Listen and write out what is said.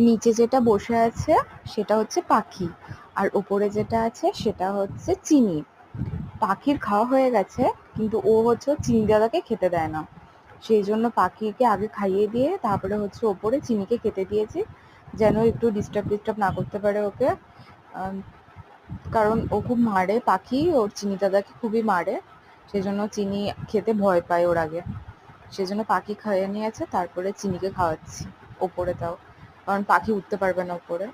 নিচে যেটা বসে আছে সেটা হচ্ছে পাখি, আর ওপরে যেটা আছে সেটা হচ্ছে চিনি। পাখির খাওয়া হয়ে গেছে, কিন্তু ও হচ্ছে চিনি দাদাকে খেতে দেয় না, সেই জন্য পাখিকে আগে খাইয়ে দিয়ে তারপরে হচ্ছে ওপরে চিনিকে খেতে দিয়েছি, যেন একটু ডিস্টার্ব না করতে পারে ওকে। কারণ ও খুব মারে, পাখি ওর চিনি দাদাকে খুবই মারে, সেই জন্য চিনি খেতে ভয় পায় ওর আগে। সেই জন্য পাখি খাইয়ে নিয়েছে, তারপরে চিনিকে খাওয়াচ্ছি ওপরে, তাও কারণ পাখি উঠতে পারবে না ওপরে।